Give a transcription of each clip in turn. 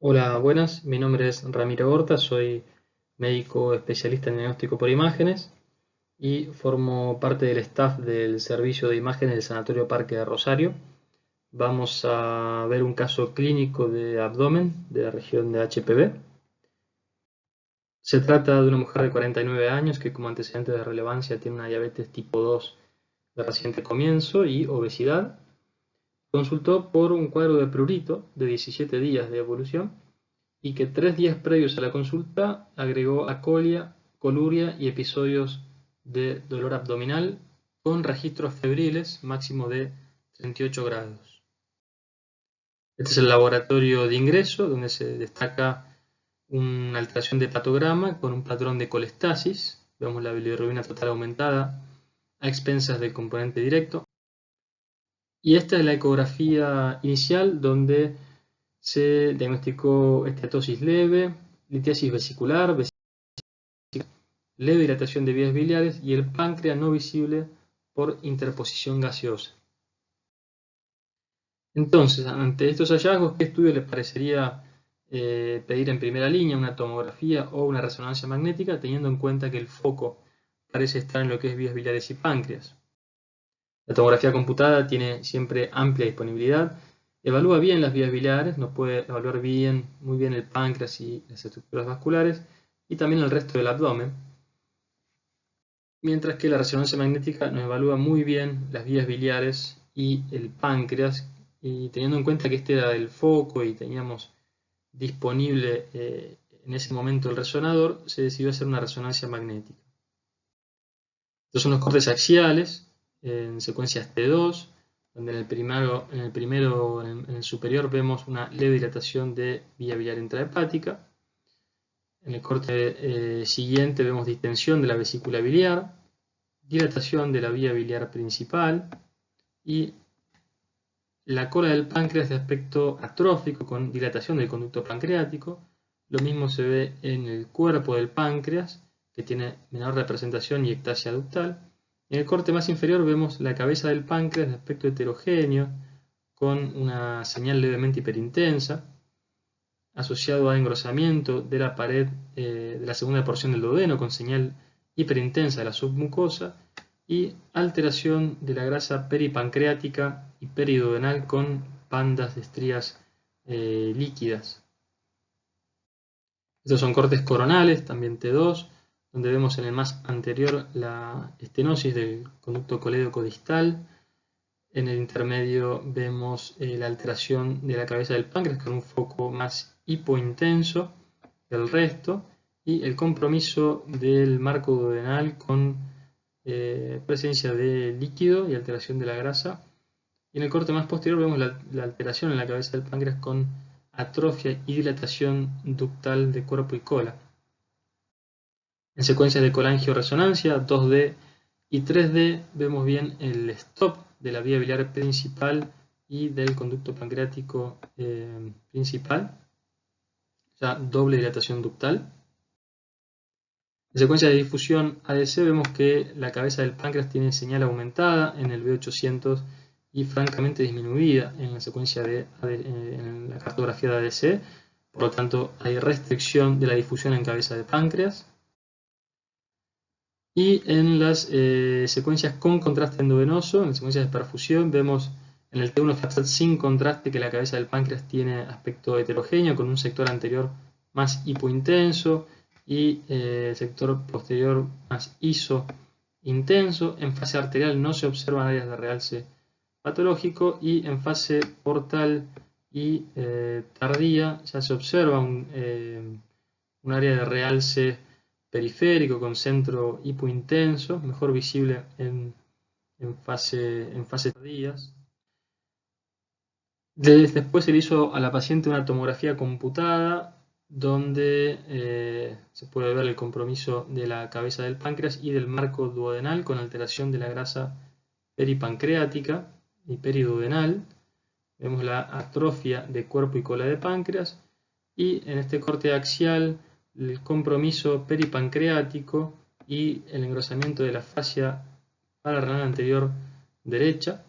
Hola, buenas. Mi nombre es Ramiro Horta, soy médico especialista en diagnóstico por imágenes y formo parte del staff del servicio de imágenes del Sanatorio Parque de Rosario. Vamos a ver un caso clínico de abdomen de la región de HPV. Se trata de una mujer de 49 años que como antecedente de relevancia tiene una diabetes tipo 2 de reciente comienzo y obesidad. Consultó por un cuadro de prurito de 17 días de evolución y que 3 días previos a la consulta agregó acolia, coluria y episodios de dolor abdominal con registros febriles máximo de 38 grados. Este es el laboratorio de ingreso donde se destaca una alteración de hepatograma con un patrón de colestasis. Vemos la bilirrubina total aumentada a expensas del componente directo. Y esta es la ecografía inicial donde se diagnosticó esteatosis leve, litiasis vesicular, leve dilatación de vías biliares y el páncreas no visible por interposición gaseosa. Entonces, ante estos hallazgos, ¿qué estudio les parecería pedir en primera línea? ¿Una tomografía o una resonancia magnética, teniendo en cuenta que el foco parece estar en lo que es vías biliares y páncreas? La tomografía computada tiene siempre amplia disponibilidad, evalúa bien las vías biliares, nos puede evaluar muy bien el páncreas y las estructuras vasculares, y también el resto del abdomen, mientras que la resonancia magnética nos evalúa muy bien las vías biliares y el páncreas, y teniendo en cuenta que este era el foco y teníamos disponible en ese momento el resonador, se decidió hacer una resonancia magnética. Estos son los cortes axiales en secuencias T2, donde en el superior vemos una leve dilatación de vía biliar intrahepática. En el corte siguiente vemos distensión de la vesícula biliar, dilatación de la vía biliar principal y la cola del páncreas de aspecto atrófico con dilatación del conducto pancreático. Lo mismo se ve en el cuerpo del páncreas, que tiene menor representación y ectasia ductal. En el corte más inferior vemos la cabeza del páncreas de aspecto heterogéneo, con una señal levemente hiperintensa, asociado a engrosamiento de la pared de la segunda porción del duodeno, con señal hiperintensa de la submucosa, y alteración de la grasa peripancreática y periduodenal con bandas de estrías líquidas. Estos son cortes coronales, también T2, donde vemos en el más anterior la estenosis del conducto colédoco distal. En el intermedio vemos la alteración de la cabeza del páncreas con un foco más hipointenso que el resto, y el compromiso del marco duodenal con presencia de líquido y alteración de la grasa. Y en el corte más posterior vemos la alteración en la cabeza del páncreas con atrofia y dilatación ductal de cuerpo y cola. En secuencias de colangioresonancia 2D y 3D vemos bien el stop de la vía biliar principal y del conducto pancreático principal, ya doble dilatación ductal. En secuencia de difusión ADC vemos que la cabeza del páncreas tiene señal aumentada en el B800 y francamente disminuida en la secuencia en la cartografía de ADC, por lo tanto hay restricción de la difusión en cabeza de páncreas. Y en las secuencias con contraste endovenoso, en las secuencias de perfusión, vemos en el T1 FATSAT sin contraste que la cabeza del páncreas tiene aspecto heterogéneo, con un sector anterior más hipointenso y el sector posterior más iso-intenso. En fase arterial no se observan áreas de realce patológico, y en fase portal y tardía ya se observa un área de realce periférico con centro hipointenso, mejor visible en fases tardías. Después se le hizo a la paciente una tomografía computada donde se puede ver el compromiso de la cabeza del páncreas y del marco duodenal con alteración de la grasa peripancreática y periduodenal. Vemos la atrofia de cuerpo y cola de páncreas, y en este corte axial el compromiso peripancreático y el engrosamiento de la fascia pararrenal anterior derecha.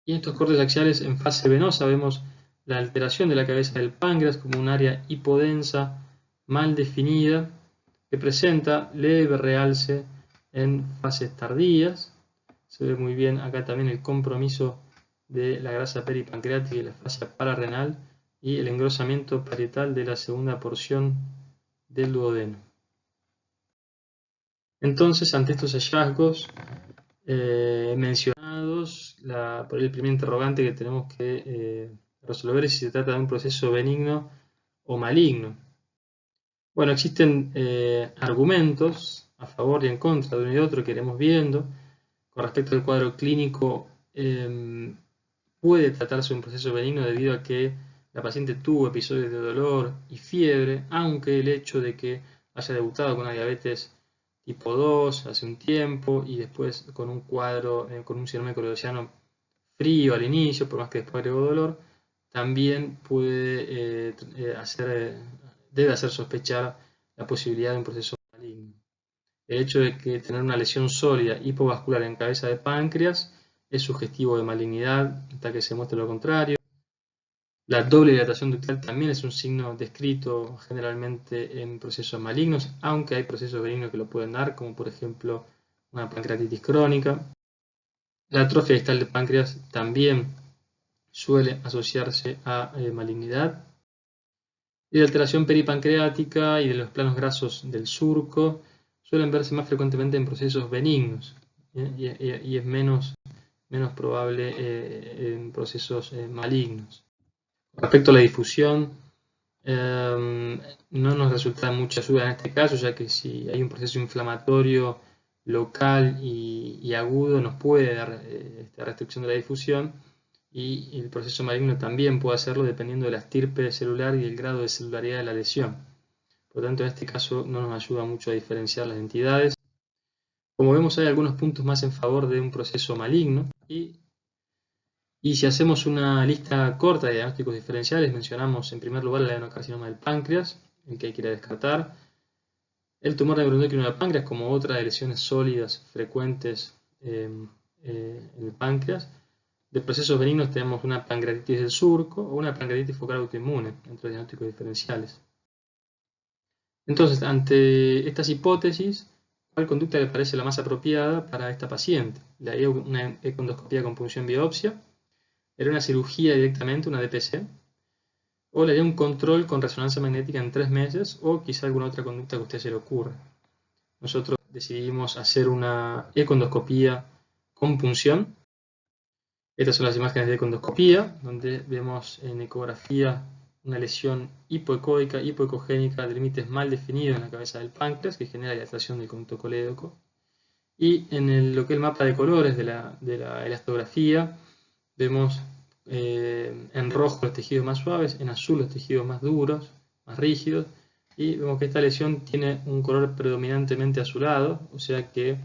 Y en estos cortes axiales en fase venosa vemos la alteración de la cabeza del páncreas como un área hipodensa mal definida que presenta leve realce en fases tardías. Se ve muy bien acá también el compromiso de la grasa peripancreática y la fascia pararrenal y el engrosamiento parietal de la segunda porción del duodeno. Entonces, ante estos hallazgos mencionados, por el primer interrogante que tenemos que resolver es si se trata de un proceso benigno o maligno. Bueno, existen argumentos a favor y en contra de uno y otro que iremos viendo. Con respecto al cuadro clínico, puede tratarse de un proceso benigno debido a que la paciente tuvo episodios de dolor y fiebre, aunque el hecho de que haya debutado con una diabetes tipo 2 hace un tiempo y después con un cuadro, con un síndrome coloidociano frío al inicio, por más que después agregó dolor, también puede debe hacer sospechar la posibilidad de un proceso maligno. El hecho de que tener una lesión sólida hipovascular en cabeza de páncreas es sugestivo de malignidad hasta que se muestre lo contrario. La doble dilatación ductal también es un signo descrito generalmente en procesos malignos, aunque hay procesos benignos que lo pueden dar, como por ejemplo una pancreatitis crónica. La atrofia distal de páncreas también suele asociarse a malignidad. Y la alteración peripancreática y de los planos grasos del surco suelen verse más frecuentemente en procesos benignos y es menos probable en procesos malignos. Respecto a la difusión, no nos resulta de mucha ayuda en este caso, ya que si hay un proceso inflamatorio local y agudo nos puede dar esta restricción de la difusión, y el proceso maligno también puede hacerlo dependiendo de la estirpe celular y el grado de celularidad de la lesión. Por lo tanto, en este caso no nos ayuda mucho a diferenciar las entidades. Como vemos, hay algunos puntos más en favor de un proceso maligno, y si hacemos una lista corta de diagnósticos diferenciales, mencionamos en primer lugar el adenocarcinoma del páncreas, el que hay que ir a descartar, el tumor neuroendocrino del páncreas como otra de lesiones sólidas frecuentes en el páncreas. De procesos benignos tenemos una pancreatitis del surco o una pancreatitis focal autoinmune entre los diagnósticos diferenciales. Entonces, ante estas hipótesis, ¿cuál conducta le parece la más apropiada para esta paciente? Le haría una econdoscopía con punción biopsia, le haría una cirugía directamente, una DPC, o le haría un control con resonancia magnética en 3 meses, o quizá alguna otra conducta que a usted se le ocurra. Nosotros decidimos hacer una econdoscopía con punción. Estas son las imágenes de econdoscopía, donde vemos en ecografía una lesión hipoecoica, hipoecogénica de límites mal definidos en la cabeza del páncreas, que genera dilatación del conducto colédoco. Y en lo que es el mapa de colores de la elastografía, vemos en rojo los tejidos más suaves, en azul los tejidos más duros, más rígidos, y vemos que esta lesión tiene un color predominantemente azulado, o sea que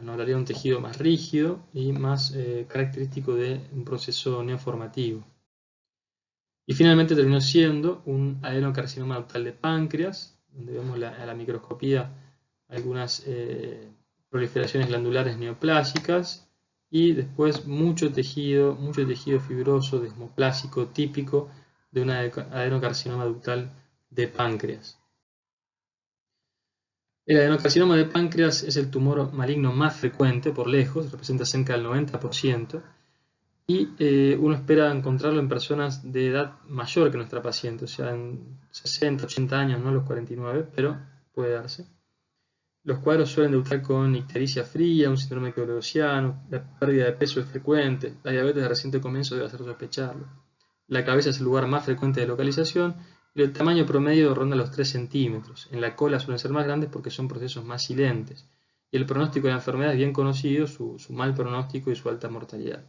nos daría un tejido más rígido y más característico de un proceso neoformativo. Y finalmente terminó siendo un adenocarcinoma ductal de páncreas, donde vemos a la microscopía algunas proliferaciones glandulares neoplásicas y después mucho tejido fibroso desmoplásico típico de un adenocarcinoma ductal de páncreas. El adenocarcinoma de páncreas es el tumor maligno más frecuente por lejos, representa cerca del 90%, y uno espera encontrarlo en personas de edad mayor que nuestra paciente, o sea, en 60, 80 años, no los 49, pero puede darse. Los cuadros suelen debutar con ictericia fría, un síndrome coloidociano, la pérdida de peso es frecuente, la diabetes de reciente comienzo debe hacer sospecharlo. La cabeza es el lugar más frecuente de localización y el tamaño promedio ronda los 3 centímetros. En la cola suelen ser más grandes porque son procesos más silentes. Y el pronóstico de la enfermedad es bien conocido, su mal pronóstico y su alta mortalidad.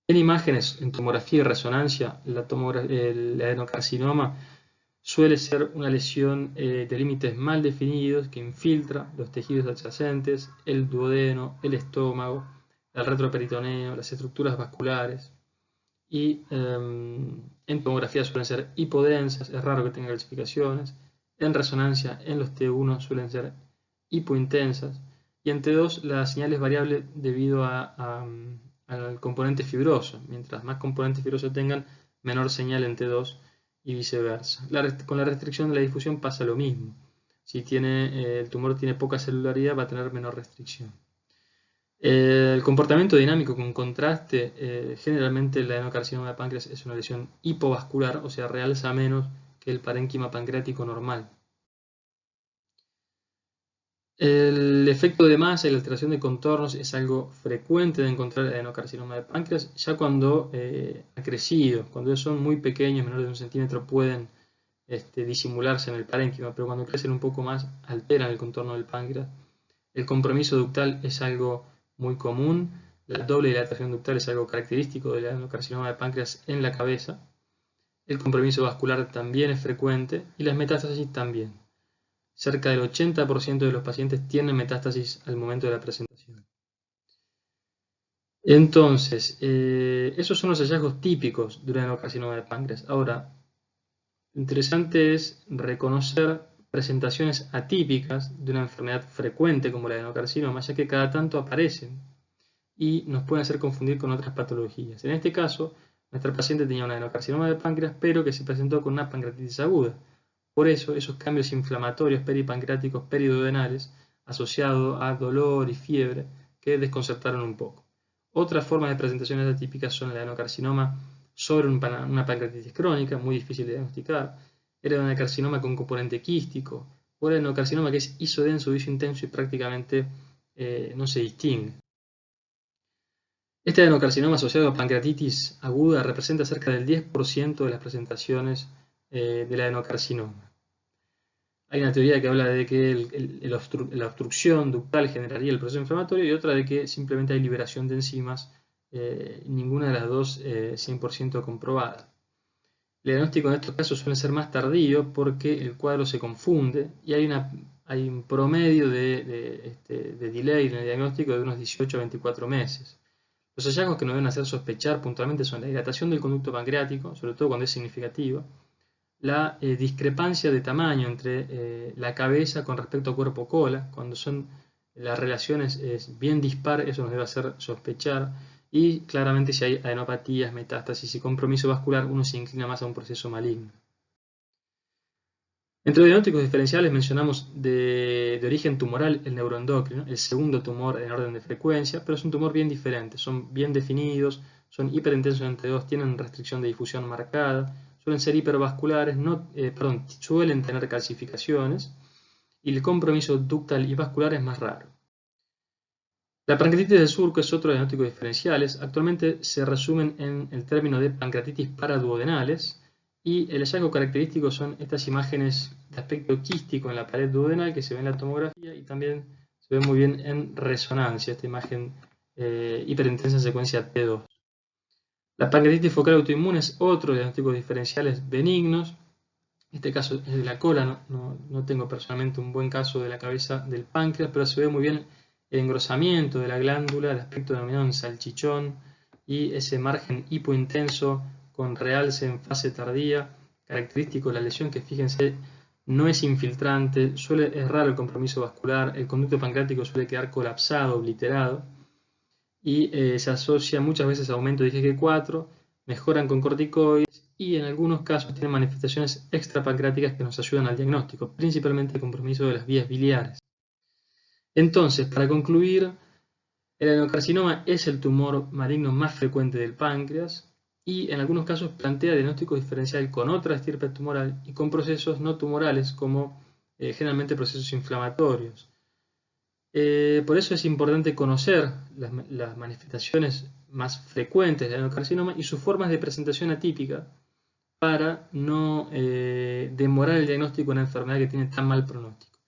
En imágenes, en tomografía y resonancia, el adenocarcinoma suele ser una lesión de límites mal definidos que infiltra los tejidos adyacentes, el duodeno, el estómago, el retroperitoneo, las estructuras vasculares. Y en tomografía suelen ser hipodensas, es raro que tenga calcificaciones. En resonancia, en los T1 suelen ser hipointensas. Y en T2 la señal es variable debido a al componente fibroso. Mientras más componente fibroso tengan, menor señal en T2 y viceversa. Con la restricción de la difusión pasa lo mismo. Si el tumor tiene poca celularidad, va a tener menor restricción. El comportamiento dinámico con contraste, generalmente el adenocarcinoma de páncreas es una lesión hipovascular, o sea, realza menos que el parénquima pancreático normal. El efecto de masa y la alteración de contornos es algo frecuente de encontrar en el adenocarcinoma de páncreas, ya cuando ha crecido. Cuando son muy pequeños, menores de 1 centímetro, pueden disimularse en el parénquima, pero cuando crecen un poco más, alteran el contorno del páncreas. El compromiso ductal es algo muy común. La doble dilatación ductal es algo característico del adenocarcinoma de páncreas en la cabeza. El compromiso vascular también es frecuente y las metástasis también. Cerca del 80% de los pacientes tienen metástasis al momento de la presentación. Entonces, esos son los hallazgos típicos de un adenocarcinoma de páncreas. Ahora, interesante es reconocer presentaciones atípicas de una enfermedad frecuente como el adenocarcinoma, ya que cada tanto aparecen y nos pueden hacer confundir con otras patologías. En este caso, nuestra paciente tenía un adenocarcinoma de páncreas, pero que se presentó con una pancreatitis aguda. Por eso, esos cambios inflamatorios peripancreáticos periduodenales asociados a dolor y fiebre que desconcertaron un poco. Otras formas de presentaciones atípicas son el adenocarcinoma sobre una pancreatitis crónica, muy difícil de diagnosticar, el adenocarcinoma con componente quístico, o el adenocarcinoma que es isodenso, isointenso y prácticamente no se distingue. Este adenocarcinoma asociado a pancreatitis aguda representa cerca del 10% de las presentaciones del adenocarcinoma. Hay una teoría que habla de que la obstrucción ductal generaría el proceso inflamatorio y otra de que simplemente hay liberación de enzimas, ninguna de las dos 100% comprobada. El diagnóstico en estos casos suele ser más tardío porque el cuadro se confunde y hay un promedio de delay en el diagnóstico de unos 18 a 24 meses. Los hallazgos que nos deben hacer sospechar puntualmente son la dilatación del conducto pancreático, sobre todo cuando es significativa, la discrepancia de tamaño entre la cabeza con respecto a cuerpo-cola, cuando son las relaciones bien dispar, eso nos debe hacer sospechar, y claramente si hay adenopatías, metástasis y compromiso vascular, uno se inclina más a un proceso maligno. Entre los diagnósticos diferenciales mencionamos de origen tumoral el neuroendocrino, el segundo tumor en orden de frecuencia, pero es un tumor bien diferente, son bien definidos, son hiperintensos en T2, tienen restricción de difusión marcada, suelen ser hipervasculares, suelen tener calcificaciones y el compromiso ductal y vascular es más raro. La pancreatitis del surco es otro diagnóstico diferenciales, actualmente se resumen en el término de pancreatitis paraduodenales y el hallazgo característico son estas imágenes de aspecto quístico en la pared duodenal que se ve en la tomografía y también se ve muy bien en resonancia, esta imagen hiperintensa en secuencia T2. La pancreatitis focal autoinmune es otro de los diagnósticos diferenciales benignos. Este caso es de la cola, no tengo personalmente un buen caso de la cabeza del páncreas, pero se ve muy bien el engrosamiento de la glándula, el aspecto denominado en salchichón y ese margen hipointenso con realce en fase tardía, característico de la lesión que, fíjense, no es infiltrante, es raro el compromiso vascular, el conducto pancreático suele quedar colapsado, obliterado, y se asocia muchas veces a aumento de IgG4, mejoran con corticoides y en algunos casos tienen manifestaciones extrapancreáticas que nos ayudan al diagnóstico, principalmente el compromiso de las vías biliares. Entonces, para concluir, el adenocarcinoma es el tumor maligno más frecuente del páncreas y en algunos casos plantea diagnóstico diferencial con otra estirpe tumoral y con procesos no tumorales como generalmente procesos inflamatorios. Por eso es importante conocer las manifestaciones más frecuentes del adenocarcinoma y sus formas de presentación atípica para no demorar el diagnóstico de una enfermedad que tiene tan mal pronóstico.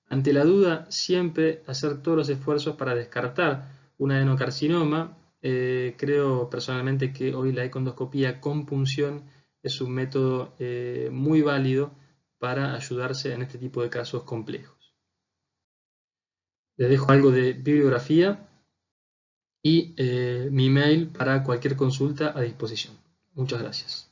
Ante la duda, siempre hacer todos los esfuerzos para descartar un adenocarcinoma. Creo personalmente que hoy la econdoscopía con punción es un método muy válido para ayudarse en este tipo de casos complejos. Les dejo algo de bibliografía y mi email para cualquier consulta a disposición. Muchas gracias.